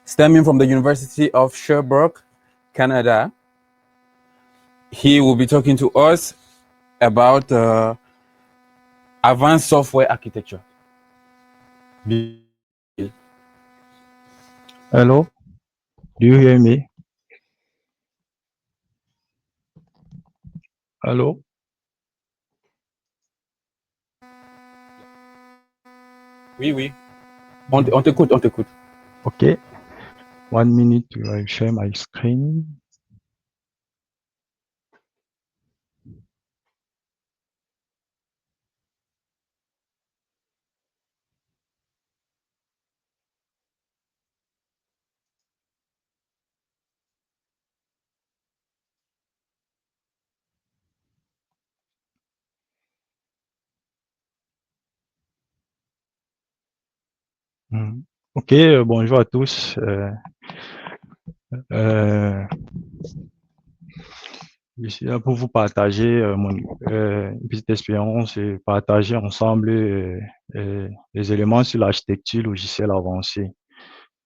stemming from the University of Sherbrooke, Canada. He will be talking to us about advanced software architecture. Hello, do you hear me? Hello? Oui, oui. On t'écoute, on t'écoute. Okay, 1 minute to share my screen. Ok, bonjour à tous. Je suis là pour vous partager une petite expérience et partager ensemble les éléments sur l'architecture logicielle avancée.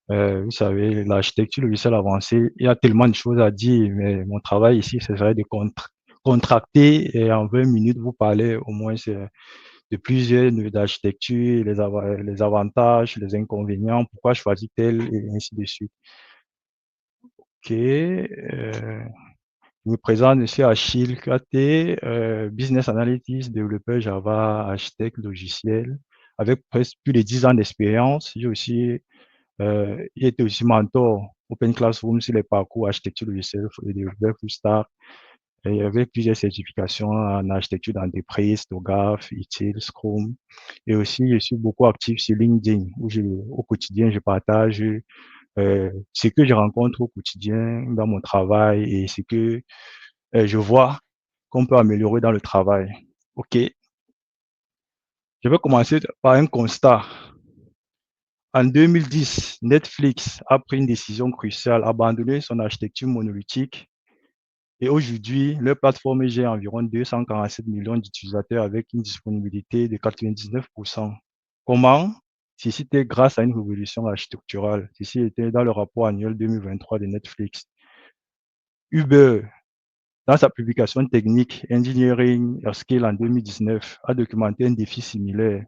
Vous savez, l'architecture logicielle avancée, il y a tellement de choses à dire, mais mon travail ici, ce serait de contracter et en 20 minutes, vous parler au moins de plusieurs niveaux d'architecture, les avantages, les inconvénients, pourquoi choisir tel et ainsi de suite. Ok, je me présente, je suis Achille Katé, business analyst, développeur Java, architecte logiciel, avec presque plus de 10 ans d'expérience. J'ai aussi été aussi mentor Open Classroom sur les parcours architecture logicielle et développeur full stack, et avec plusieurs certifications en architecture d'entreprise, TOGAF, ITIL, Scrum. Et aussi, je suis beaucoup actif sur LinkedIn, où au quotidien, je partage ce que je rencontre au quotidien dans mon travail et ce que je vois qu'on peut améliorer dans le travail. OK, je vais commencer par un constat. En 2010, Netflix a pris une décision cruciale, abandonner son architecture monolithique. Et aujourd'hui, leur plateforme gère environ 247 millions d'utilisateurs avec une disponibilité de 99%. Comment? Ceci était grâce à une révolution architecturale. Ceci était dans le rapport annuel 2023 de Netflix. Uber, dans sa publication technique Engineering Your Skill en 2019, a documenté un défi similaire.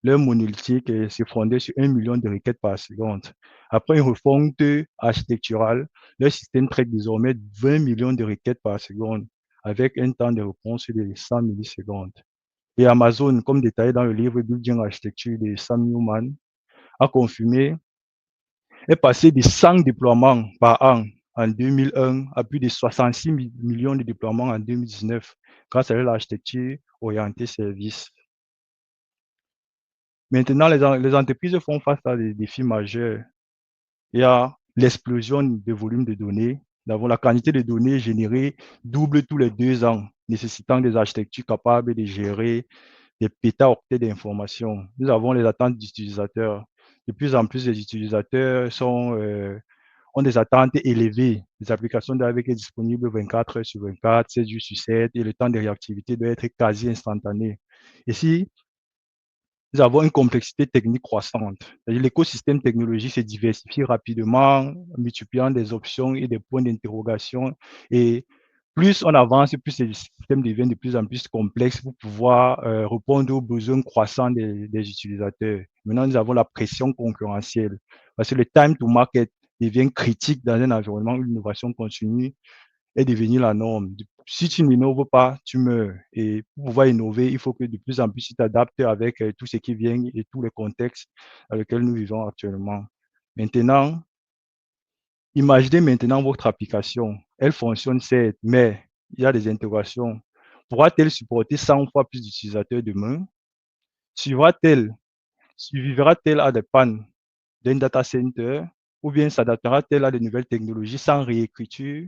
Leur monolithique se fondait sur 1 million de requêtes par seconde. Après une refonte architecturale, leur système traite désormais 20 millions de requêtes par seconde, avec un temps de réponse de 100 millisecondes. Et Amazon, comme détaillé dans le livre Building Architecture de Sam Newman, a confirmé, est passé de 100 déploiements par an en 2001 à plus de 66 millions de déploiements en 2019 grâce à l'architecture orientée service. Maintenant, les entreprises font face à des défis majeurs. Il y a l'explosion des volumes de données. D'abord, la quantité de données générées double tous les 2 ans, nécessitant des architectures capables de gérer des pétaoctets d'informations. Nous avons les attentes des utilisateurs. De plus en plus, les utilisateurs ont des attentes élevées. Les applications doivent être disponibles 24 heures sur 24, 7 jours sur 7, et le temps de réactivité doit être quasi instantané. Et si nous avons une complexité technique croissante. L'écosystème technologique se diversifie rapidement, multipliant des options et des points d'interrogation. Et plus on avance, plus le système devient de plus en plus complexe pour pouvoir répondre aux besoins croissants des utilisateurs. Maintenant, nous avons la pression concurrentielle parce que le time to market devient critique dans un environnement où l'innovation continue est devenue la norme. Si tu n'innoves pas, tu meurs. Et pour pouvoir innover, il faut que de plus en plus tu t'adaptes avec tout ce qui vient et tous les contextes dans lesquels nous vivons actuellement. Maintenant, imaginez maintenant votre application. Elle fonctionne certes, mais il y a des interrogations. Pourra-t-elle supporter 100 fois plus d'utilisateurs demain? Suivra-t-elle, survivra-t-elle à des pannes d'un data center? Ou bien s'adaptera-t-elle à de nouvelles technologies sans réécriture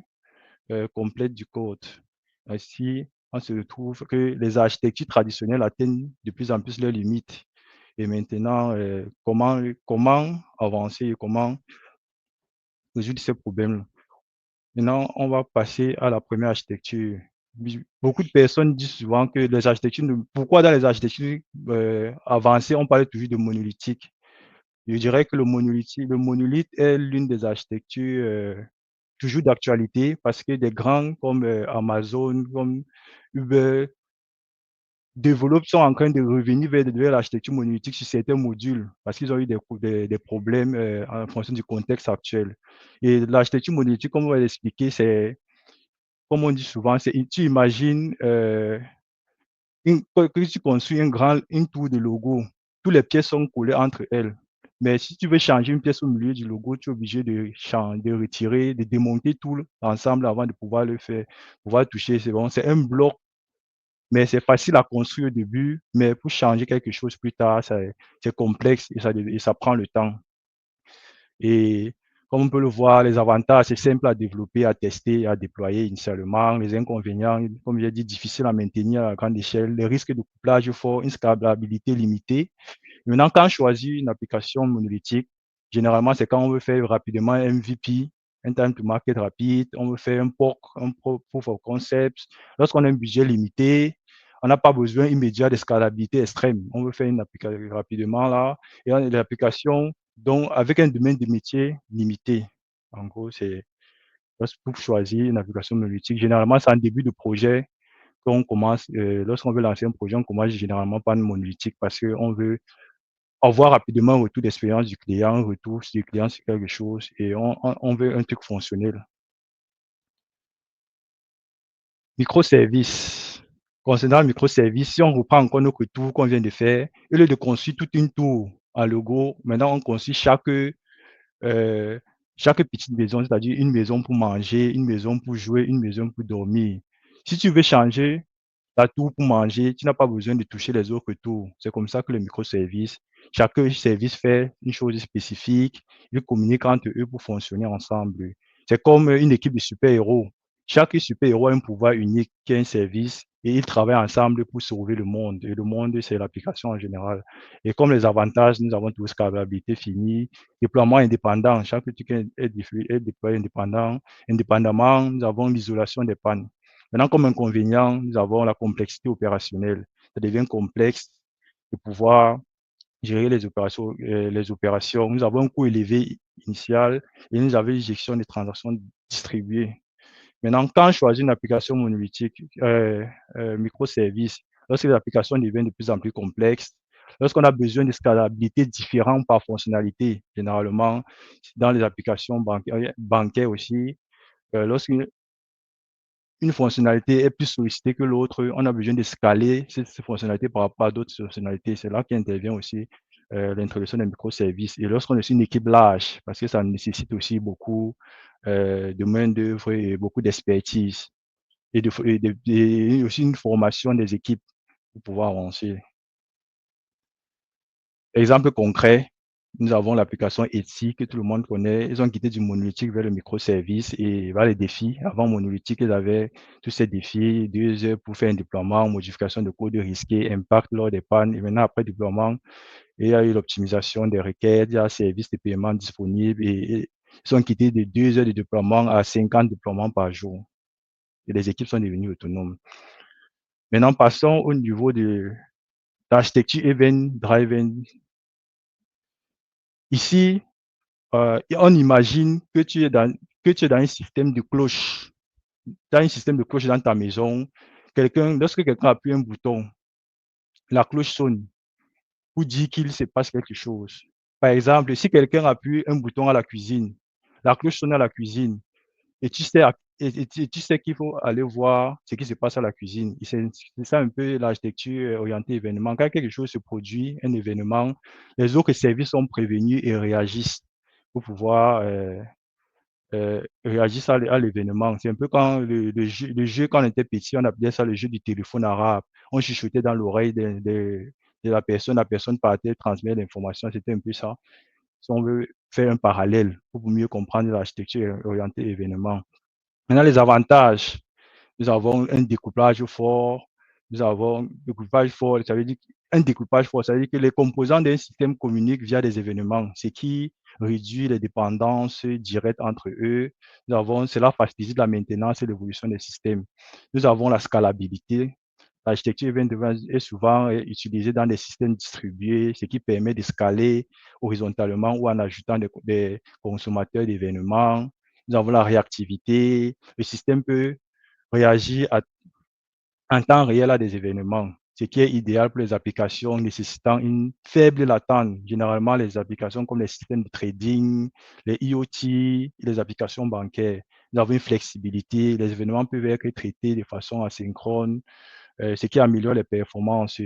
complète du code? Ainsi, on se retrouve que les architectures traditionnelles atteignent de plus en plus leurs limites. Et maintenant, comment avancer et comment résoudre ces problèmes? Maintenant, on va passer à la première architecture. Beaucoup de personnes disent souvent que les architectures, pourquoi dans les architectures avancées, on parle toujours de monolithique? Je dirais que le monolithe est l'une des architectures toujours d'actualité parce que des grands comme Amazon, comme Uber, sont en train de revenir vers l'architecture monolithique sur certains modules parce qu'ils ont eu des problèmes en fonction du contexte actuel. Et l'architecture monolithique, comme on va l'expliquer, c'est, comme on dit souvent, c'est, tu imagines que tu construis une tour de logo, toutes les pièces sont collées entre elles. Mais si tu veux changer une pièce au milieu du logo, tu es obligé de retirer, de démonter tout l'ensemble avant de pouvoir le faire, pouvoir toucher. C'est bon, c'est un bloc, mais c'est facile à construire au début, mais pour changer quelque chose plus tard, c'est complexe et ça prend le temps. Et comme on peut le voir, les avantages, c'est simple à développer, à tester, à déployer initialement. Les inconvénients, comme j'ai dit, difficile à maintenir à grande échelle. Les risques de couplage fort, une scalabilité limitée. Maintenant, quand on choisit une application monolithique, généralement, c'est quand on veut faire rapidement un MVP, un time to market rapide, on veut faire un POC, proof of concept. Lorsqu'on a un budget limité, on n'a pas besoin immédiat de scalabilité extrême. On veut faire une application rapidement là, et on a des applications donc avec un domaine de métier limité. En gros, c'est pour choisir une application monolithique. Généralement, c'est en début de projet qu'on commence, lorsqu'on veut lancer un projet, on commence généralement par une monolithique parce qu'on veut avoir rapidement un retour d'expérience du client, un retour du client sur quelque chose et on veut un truc fonctionnel. Microservices. Concernant le microservice, si on reprend encore notre tour qu'on vient de faire, au lieu de construire toute une tour en logo, maintenant on construit chaque petite maison, c'est-à-dire une maison pour manger, une maison pour jouer, une maison pour dormir. Si tu veux changer la tour pour manger, tu n'as pas besoin de toucher les autres tours. C'est comme ça que le microservice, chaque service fait une chose spécifique, ils communiquent entre eux pour fonctionner ensemble. C'est comme une équipe de super-héros. Chaque super-héros a un pouvoir unique qui est un service et ils travaillent ensemble pour sauver le monde. Et le monde, c'est l'application en général. Et comme les avantages, nous avons tous scalabilité finie, déploiement indépendant. Chaque truc est déployé indépendamment. Nous avons l'isolation des pannes. Maintenant, comme inconvénient, nous avons la complexité opérationnelle. Ça devient complexe de pouvoir gérer les opérations, les opérations. Nous avons un coût élevé initial et nous avons une gestion des transactions distribuées. Maintenant, quand on choisit une application monolithique, microservice, lorsque les applications deviennent de plus en plus complexes, lorsqu'on a besoin de scalabilité différente par fonctionnalité, généralement dans les applications bancaires aussi, lorsqu'une une fonctionnalité est plus sollicitée que l'autre, on a besoin de scaler cette fonctionnalité par rapport à d'autres fonctionnalités. C'est là qu'intervient aussi l'introduction des microservices. Et lorsqu'on est une équipe large, parce que ça nécessite aussi beaucoup de main-d'œuvre et beaucoup d'expertise et aussi une formation des équipes pour pouvoir avancer. Exemple concret, nous avons l'application Etsy que tout le monde connaît. Ils ont quitté du monolithique vers le microservice et vers les défis. Avant monolithique, ils avaient tous ces défis, 2 heures pour faire un déploiement, modification de code risqué, impact lors des pannes. Et maintenant, après déploiement, il y a eu l'optimisation des requêtes, il y a un service de paiement disponible et ils ont quitté de 2 heures de déploiement à 50 déploiements par jour. Et les équipes sont devenues autonomes. Maintenant, passons au niveau de l'architecture event-driven. Ici, on imagine que tu es dans un système de cloche. Tu as un système de cloche dans ta maison. Lorsque quelqu'un appuie un bouton, la cloche sonne pour dire qu'il se passe quelque chose. Par exemple, si quelqu'un appuie un bouton à la cuisine, la cloche sonne à la cuisine et tu sais qu'il faut aller voir ce qui se passe à la cuisine. C'est ça un peu l'architecture orientée événement. Quand quelque chose se produit, un événement, les autres services sont prévenus et réagissent pour pouvoir réagissent à l'événement. C'est un peu quand le jeu, quand on était petit, on appelait ça le jeu du téléphone arabe. On chuchotait dans l'oreille de la personne partait transmettre l'information. C'était un peu ça. Si on veut faire un parallèle pour mieux comprendre l'architecture orientée événement. Maintenant, les avantages. Nous avons un découplage fort. Nous avons un découpage fort. Ça veut dire un découpage fort, ça veut dire que les composants d'un système communiquent via des événements, ce qui réduit les dépendances directes entre eux. Cela facilite la maintenance et l'évolution des systèmes. Nous avons la scalabilité. L'architecture event-driven est souvent utilisée dans des systèmes distribués, ce qui permet de scaler horizontalement ou en ajoutant des consommateurs d'événements. Nous avons la réactivité. Le système peut réagir en temps réel à des événements, ce qui est idéal pour les applications nécessitant une faible latence. Généralement, les applications comme les systèmes de trading, les IoT, les applications bancaires. Nous avons une flexibilité. Les événements peuvent être traités de façon asynchrone, ce qui améliore les performances.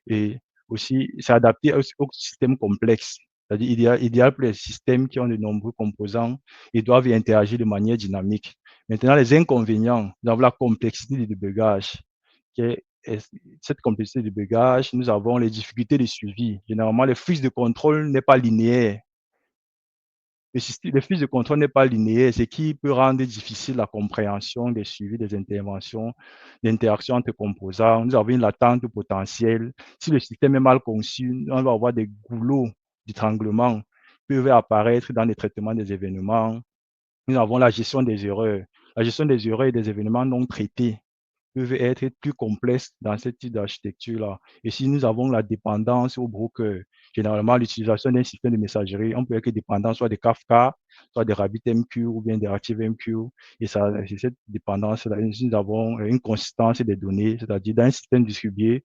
Et aussi, c'est adapté aux systèmes complexes. C'est-à-dire idéal pour les systèmes qui ont de nombreux composants et doivent interagir de manière dynamique. Maintenant, les inconvénients, nous avons la complexité du débugage. Cette complexité de débugage, nous avons les difficultés de suivi. Généralement, le flux de contrôle n'est pas linéaire. Le flux de contrôle n'est pas linéaire, ce qui peut rendre difficile la compréhension des suivis des interventions, d'interaction entre composants. Nous avons une latence potentielle. Si le système est mal conçu, on va avoir des goulots d'étranglement qui peuvent apparaître dans les traitements des événements. Nous avons la gestion des erreurs. La gestion des erreurs et des événements non traités peuvent être plus complexes dans ce type d'architecture-là. Et si nous avons la dépendance au broker, généralement l'utilisation d'un système de messagerie, on peut être dépendant soit de Kafka, soit de RabbitMQ ou bien de RactiveMQ. Et c'est cette dépendance-là, nous avons une consistance des données, c'est-à-dire dans un système distribué,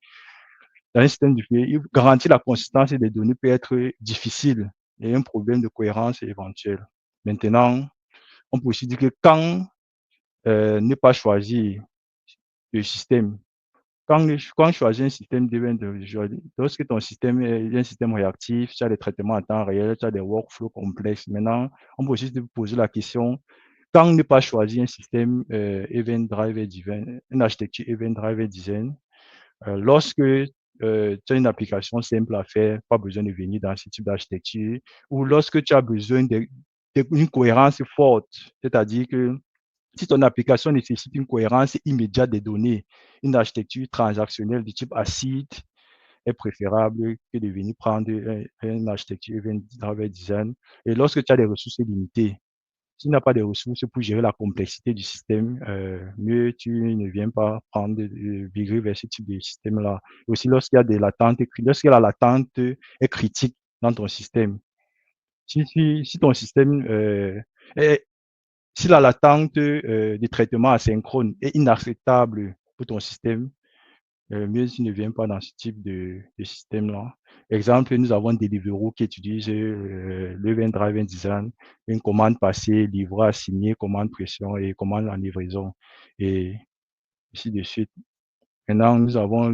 garantir la consistance des données peut être difficile et un problème de cohérence éventuel. Maintenant, on peut aussi dire que quand ne pas choisir le système. Quand on choisit un système lorsque ton système est un système réactif, tu as des traitements en temps réel, tu as des workflows complexes. Maintenant, on peut aussi se poser la question, quand ne pas choisir un système event driven design, une architecture event driven design, lorsque tu as une application simple à faire, pas besoin de venir dans ce type d'architecture, ou lorsque tu as besoin d'une cohérence forte, c'est-à-dire que si ton application nécessite une cohérence immédiate des données, une architecture transactionnelle du type ACID est préférable que de venir prendre une architecture event-driven design. Et lorsque tu as des ressources limitées, si tu n'as pas de ressources pour gérer la complexité du système, mieux tu ne viens pas prendre virer vers ce type de système-là. Aussi, lorsqu'il y a des latentes, lorsque la latente est critique dans ton système, si ton système est si la latente de traitement asynchrone est inacceptable pour ton système, mieux tu ne viens pas dans ce type de système-là. Exemple, nous avons Deliveroo qui utilise l'Event Driven Design, une commande passée, livret assigné, commande pression et commande en livraison, et ainsi de suite. Maintenant, nous avons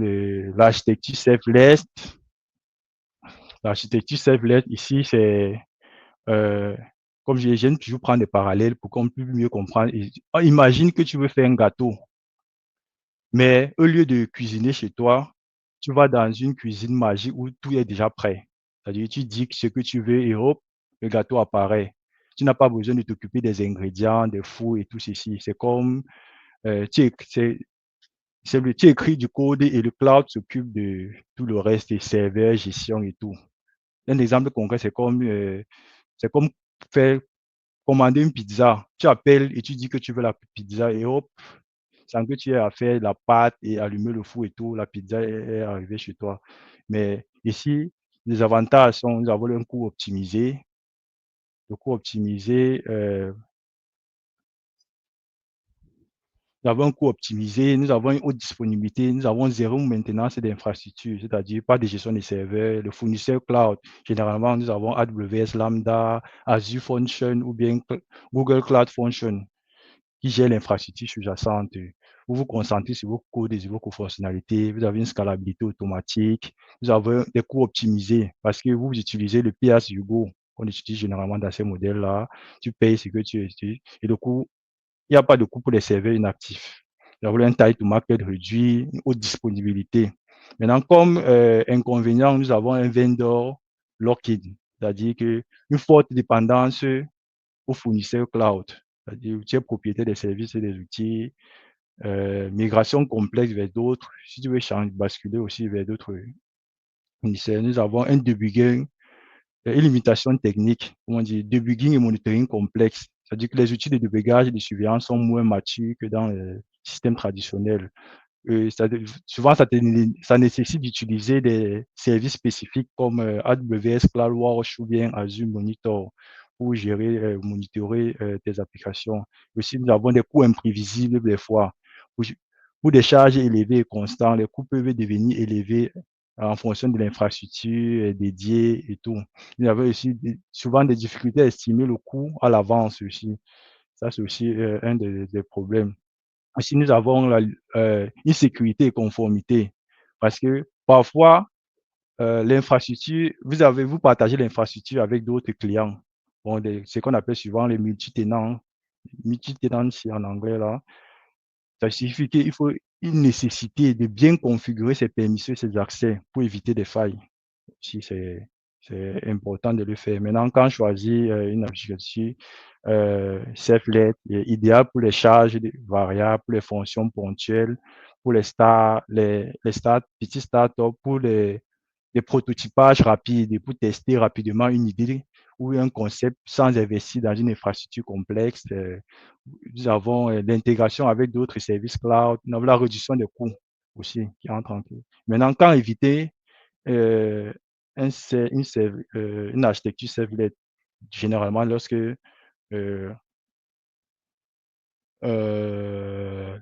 l'architecture serverless. L'architecture serverless, ici, c'est comme j'aime toujours prendre des parallèles pour qu'on puisse mieux comprendre. Imagine que tu veux faire un gâteau, mais au lieu de cuisiner chez toi, tu vas dans une cuisine magique où tout est déjà prêt. C'est-à-dire, tu dis ce que tu veux et hop, le gâteau apparaît. Tu n'as pas besoin de t'occuper des ingrédients, des fours et tout ceci. C'est comme tu écris du code et le cloud s'occupe de tout le reste, des serveurs, gestion et tout. Un exemple concret, c'est comme faire commander une pizza. Tu appelles et tu dis que tu veux la pizza et hop, sans que tu aies à faire la pâte et allumer le four et tout, la pizza est arrivée chez toi. Mais ici, les avantages sont, nous avons un coût optimisé. Le coût optimisé, nous avons un coût optimisé, nous avons une haute disponibilité, nous avons zéro maintenance d'infrastructure, c'est-à-dire pas de gestion des serveurs, le fournisseur cloud. Généralement, nous avons AWS Lambda, Azure Function ou bien Google Cloud Function qui gère l'infrastructure sous-jacente. Vous vous concentrez sur vos codes et sur vos fonctionnalités. Vous avez une scalabilité automatique. Vous avez des coûts optimisés parce que vous utilisez le pay-as-you-go qu'on utilise généralement dans ces modèles-là. Tu payes ce que tu utilises. Et du coup, il n'y a pas de coût pour les serveurs inactifs. Vous avez un time to market réduit, une haute disponibilité. Maintenant, comme inconvénient, nous avons un vendor lock-in, c'est-à-dire qu'une forte dépendance aux fournisseurs cloud. C'est-à-dire que tu es propriétaire des services et des outils, migration complexe vers d'autres. Si tu veux basculer aussi vers d'autres fournisseurs, nous avons un debugging, une limitation technique, comment dire, debugging et monitoring complexe. C'est-à-dire que les outils de débugage et de surveillance sont moins matures que dans le système traditionnel. souvent, ça nécessite d'utiliser des services spécifiques comme AWS CloudWatch ou bien Azure Monitor pour gérer, monitorer tes applications. Aussi, nous avons des coûts imprévisibles des fois. Pour, pour des charges élevées et constantes, les coûts peuvent devenir élevés en fonction de l'infrastructure dédiée et tout. Il y avait aussi souvent des difficultés à estimer le coût à l'avance aussi. Ça, c'est aussi un des problèmes. Si nous avons une sécurité et conformité, parce que parfois, l'infrastructure, vous partagez l'infrastructure avec d'autres clients. Bon, ce qu'on appelle souvent les multi-tenants, multi-tenancy en anglais là. Ça signifie qu'il faut une nécessité de bien configurer ses permissions et ses accès pour éviter des failles. Si c'est important de le faire. Maintenant, quand on choisit une application Servlet, idéal pour les charges variables, pour les fonctions ponctuelles, pour les petits startups, pour les prototypages rapides, pour tester rapidement une idée ou un concept sans investir dans une infrastructure complexe. Nous avons l'intégration avec d'autres services cloud, nous avons la réduction des coûts aussi qui entre en jeu. Maintenant, quand éviter euh, une architecture servlet, généralement lorsque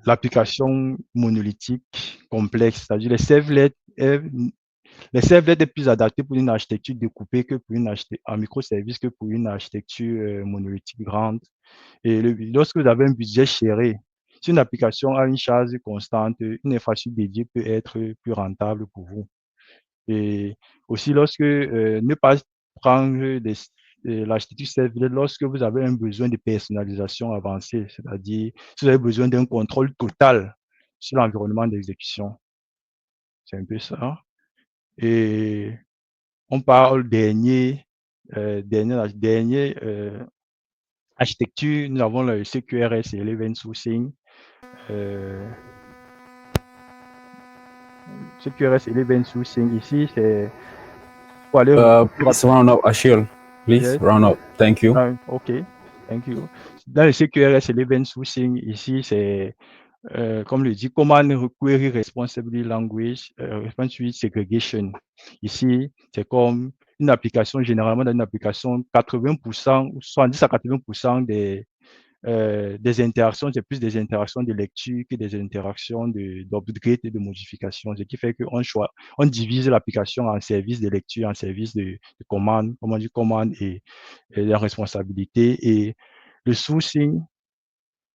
l'application monolithique complexe, c'est-à-dire les servlets est plus adapté pour une architecture découpée que pour une architecture en microservices que pour une architecture monolithique grande. Et lorsque vous avez un budget serré, si une application a une charge constante, une infrastructure dédiée peut être plus rentable pour vous. Et aussi, lorsque ne pas prendre l'architecture servlet lorsque vous avez un besoin de personnalisation avancée, c'est-à-dire si vous avez besoin d'un contrôle total sur l'environnement d'exécution. C'est un peu ça. Et on parle dernier architecture, nous avons le CQRS et l'event sourcing. CQRS et l'event sourcing ici, c'est pour aller Please round up, Achille. Please yes. round up. Thank you. OK, thank you. Dans le CQRS et l'event sourcing, ici, c'est comme le dit, Command Query Responsibly Language, Responsive Segregation. Ici, c'est comme une application, généralement dans une application, 80%, 70 à 80% des interactions, c'est plus des interactions de lecture que des interactions d'upgrade et de modification, ce qui fait on divise l'application en services de lecture, en services de commande, comment dire, commande et la responsabilité. Et le sourcing,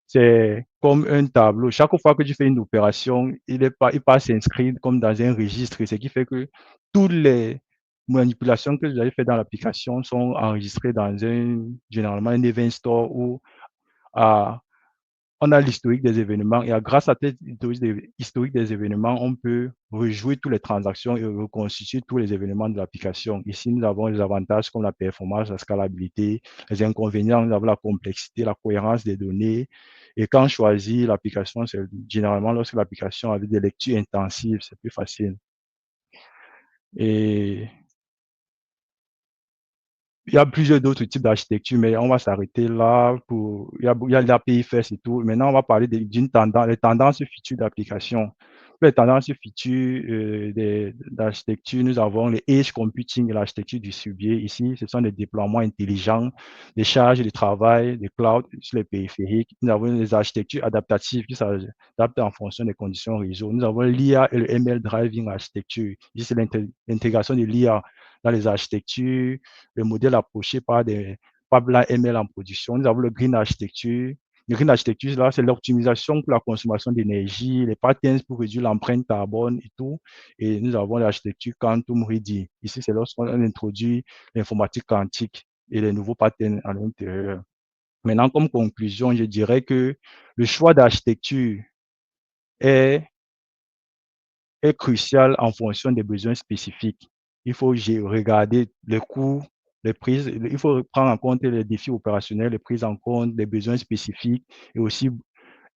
c'est comme un tableau. Chaque fois que tu fais une opération, il passe inscrit comme dans un registre, ce qui fait que toutes les manipulations que vous avez faites dans l'application sont enregistrées dans généralement un event store où à on a l'historique des événements et grâce à cet historique des événements, on peut rejouer toutes les transactions et reconstituer tous les événements de l'application. Ici, nous avons les avantages comme la performance, la scalabilité, les inconvénients, nous avons la complexité, la cohérence des données. Et quand on choisit l'application, c'est généralement lorsque l'application a des lectures intensives, c'est plus facile. Et il y a plusieurs d'autres types d'architecture, mais on va s'arrêter là. Il y a l'API First et tout. Maintenant, on va parler d'une tendance, les tendances futures d'application. Pour les tendances futures d'architecture, nous avons les edge computing et l'architecture distribuée. Ici, ce sont des déploiements intelligents, des charges de travail, des clouds sur les périphériques. Nous avons les architectures adaptatives qui s'adaptent en fonction des conditions réseau. Nous avons l'IA et le ML Driving Architecture. Ici, c'est l'intégration de l'IA dans les architectures, le modèle approché par l'AML en production. Nous avons le Green Architecture. Le Green Architecture, là, c'est l'optimisation pour la consommation d'énergie, les patterns pour réduire l'empreinte carbone et tout. Et nous avons l'architecture Quantum Ready. Ici, c'est lorsqu'on introduit l'informatique quantique et les nouveaux patterns à l'intérieur. Maintenant, comme conclusion, je dirais que le choix d'architecture est crucial en fonction des besoins spécifiques. Il faut regarder les coûts, les prises, il faut prendre en compte les défis opérationnels, les prises en compte des besoins spécifiques et aussi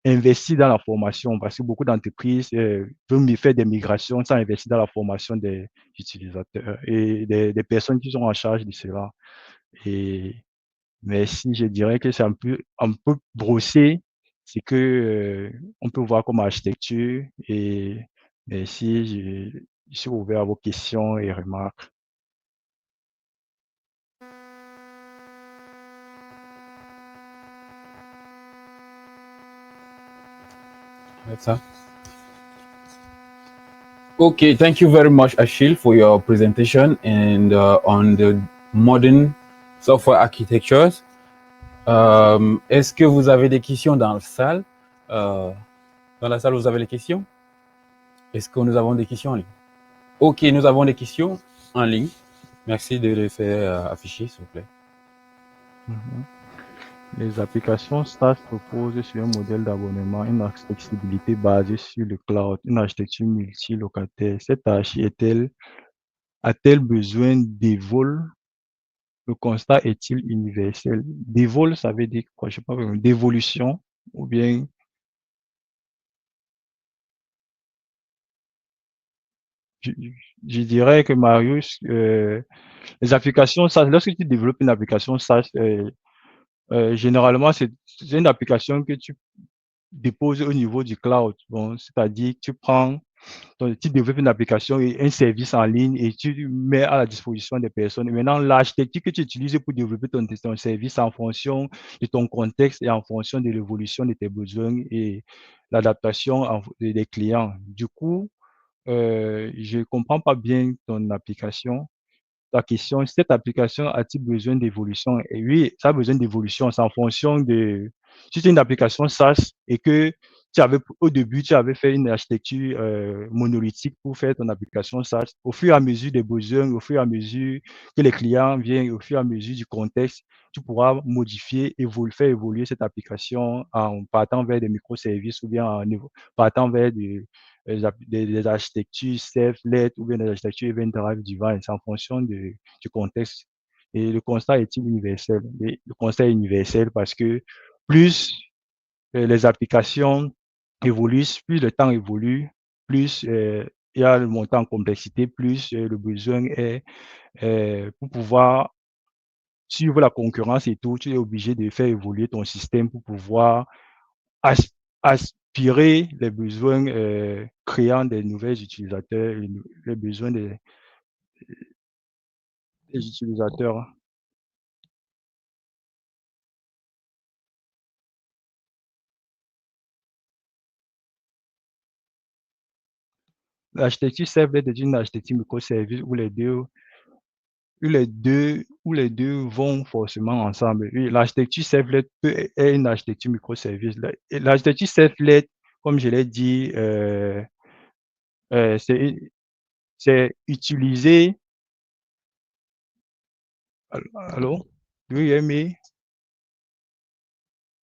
investir dans la formation parce que beaucoup d'entreprises veulent faire des migrations sans investir dans la formation des utilisateurs et des personnes qui sont en charge de cela. Et merci, je dirais que c'est un peu brossé ce que on peut voir comme architecture et merci, je suis ouvert à vos questions et remarques. That's ça. Okay, thank you very much, Achille, for your presentation and on the modern software architectures. Est-ce que vous avez des questions dans la salle? Dans la salle, vous avez des questions? Est-ce que nous avons des questions en ligne? Ok, nous avons des questions en ligne. Merci de les faire afficher, s'il vous plaît. Les applications SaaS reposent sur un modèle d'abonnement, une accessibilité basée sur le cloud, une architecture multilocataire. Cette archi a-t-elle besoin d'évol? Le constat est-il universel? D'évol, ça veut dire quoi? Je sais pas vraiment. D'évolution ou bien je, je dirais que Marius, les applications SaaS, lorsque tu développes une application SaaS, généralement c'est une application que tu déposes au niveau du cloud. Bon, c'est-à-dire que tu prends tu développes une application et un service en ligne et tu mets à la disposition des personnes. Et maintenant, l'architecture que tu utilises pour développer ton service en fonction de ton contexte et en fonction de l'évolution de tes besoins et l'adaptation des clients. Du coup, je ne comprends pas bien ton application. Ta question, cette application a-t-il besoin d'évolution? Et oui, ça a besoin d'évolution. C'est en fonction de, si c'est une application SaaS et que au début, tu avais fait une architecture monolithique pour faire ton application SaaS, au fur et à mesure des besoins, au fur et à mesure que les clients viennent, au fur et à mesure du contexte, tu pourras modifier, faire évoluer cette application en partant vers des microservices ou bien partant vers des architectures self-led ou bien des architectures event-driven device en fonction du contexte. Et le constat est universel. Et le constat est universel parce que plus les applications évoluent, plus le temps évolue, plus il y a le montant en complexité, plus le besoin est pour pouvoir suivre la concurrence et tout, tu es obligé de faire évoluer ton système pour pouvoir as- aspirer les besoins créant des nouvelles utilisateurs, les besoins des utilisateurs. L'architecture servlet est une architecture microservice où les deux vont forcément ensemble. Oui, l'architecture servlet est une architecture microservice. L'architecture servlet, comme je l'ai dit, c'est utiliser. Allô? Do you hear me?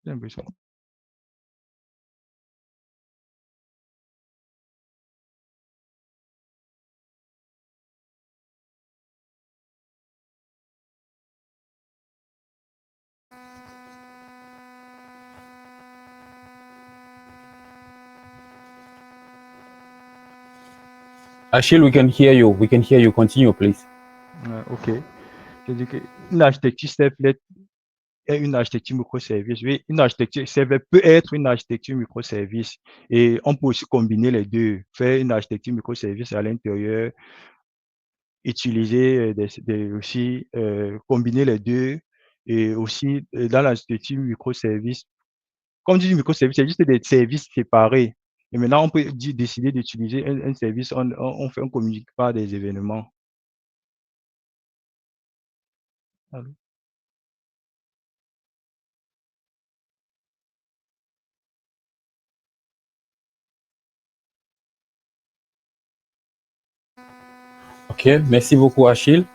J'ai l'impression. Achille, we can hear you. We can hear you. Continue, please. Ok. Je dis que une architecture servlet est une architecture microservice. Oui, une architecture servlet peut être une architecture microservice et on peut aussi combiner les deux, faire une architecture microservice à l'intérieur, utiliser aussi combiner les deux et aussi dans l'architecture microservice. Comme dit microservice, c'est juste des services séparés. Et maintenant, on peut décider d'utiliser un service, on communique par des événements. Allô? Ok, merci beaucoup, Achille.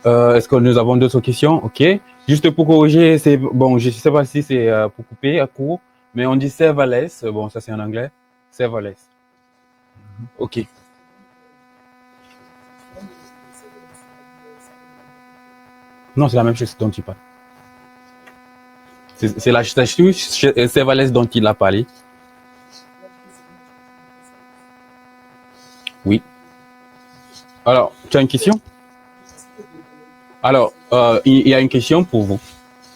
Est-ce que nous avons d'autres questions? Ok. Juste pour corriger, c'est bon, je ne sais pas si c'est pour couper à court, mais on dit serverless. Bon, ça c'est en anglais. Serverless. Ok. Non, c'est la même chose dont tu parles. C'est l'architecture serverless dont il a parlé. Oui. Alors, tu as une question? Alors, il y a une question pour vous.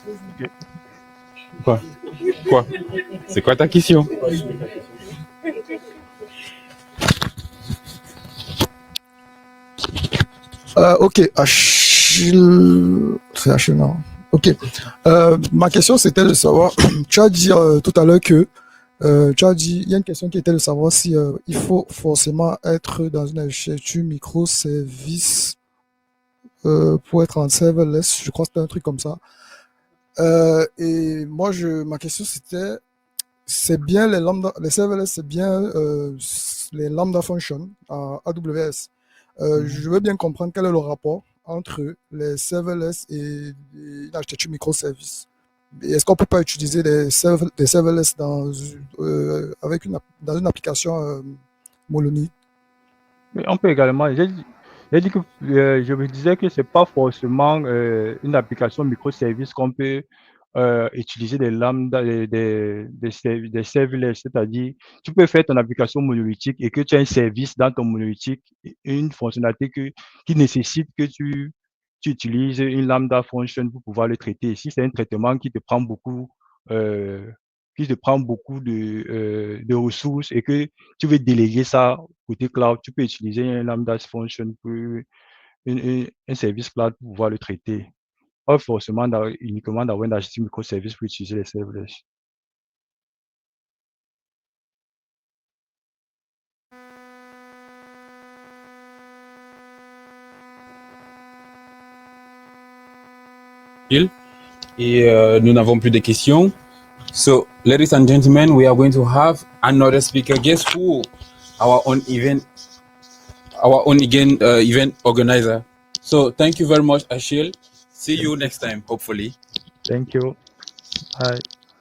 Ok. Quoi? Quoi? C'est quoi ta question? Ok, Achille, c'est Achille, non. Ok. Ma question c'était de savoir, tu as dit tout à l'heure que tu as dit, il y a une question qui était de savoir si il faut forcément être dans une architecture microservice pour être en serverless. Je crois que c'était un truc comme ça. Et moi, ma question c'était, c'est bien les lambda, les serverless, c'est bien les lambda functions à AWS. Je veux bien comprendre quel est le rapport entre les serverless et une architecture microservice. Et est-ce qu'on peut pas utiliser des serverless dans une application monolithique? Mais on peut également, j'ai dit que je me disais que c'est pas forcément une application microservice qu'on peut utiliser des lambda, des serverless, c'est-à-dire tu peux faire ton application monolithique et que tu as un service dans ton monolithique, une fonctionnalité qui nécessite que tu utilises une lambda function pour pouvoir le traiter. Si c'est un traitement euh, qui te prend beaucoup de ressources et que tu veux déléguer ça côté cloud, tu peux utiliser un lambda function pour un service cloud pour pouvoir le traiter. Pas forcément uniquement d'avoir un architecture microservice pour utiliser les serverless. Et nous n'avons plus de questions. So, ladies and gentlemen, we are going to have another speaker. Guess who? Our own event event organizer. So, thank you very much, Achille. See you next time, hopefully. Thank you. Bye.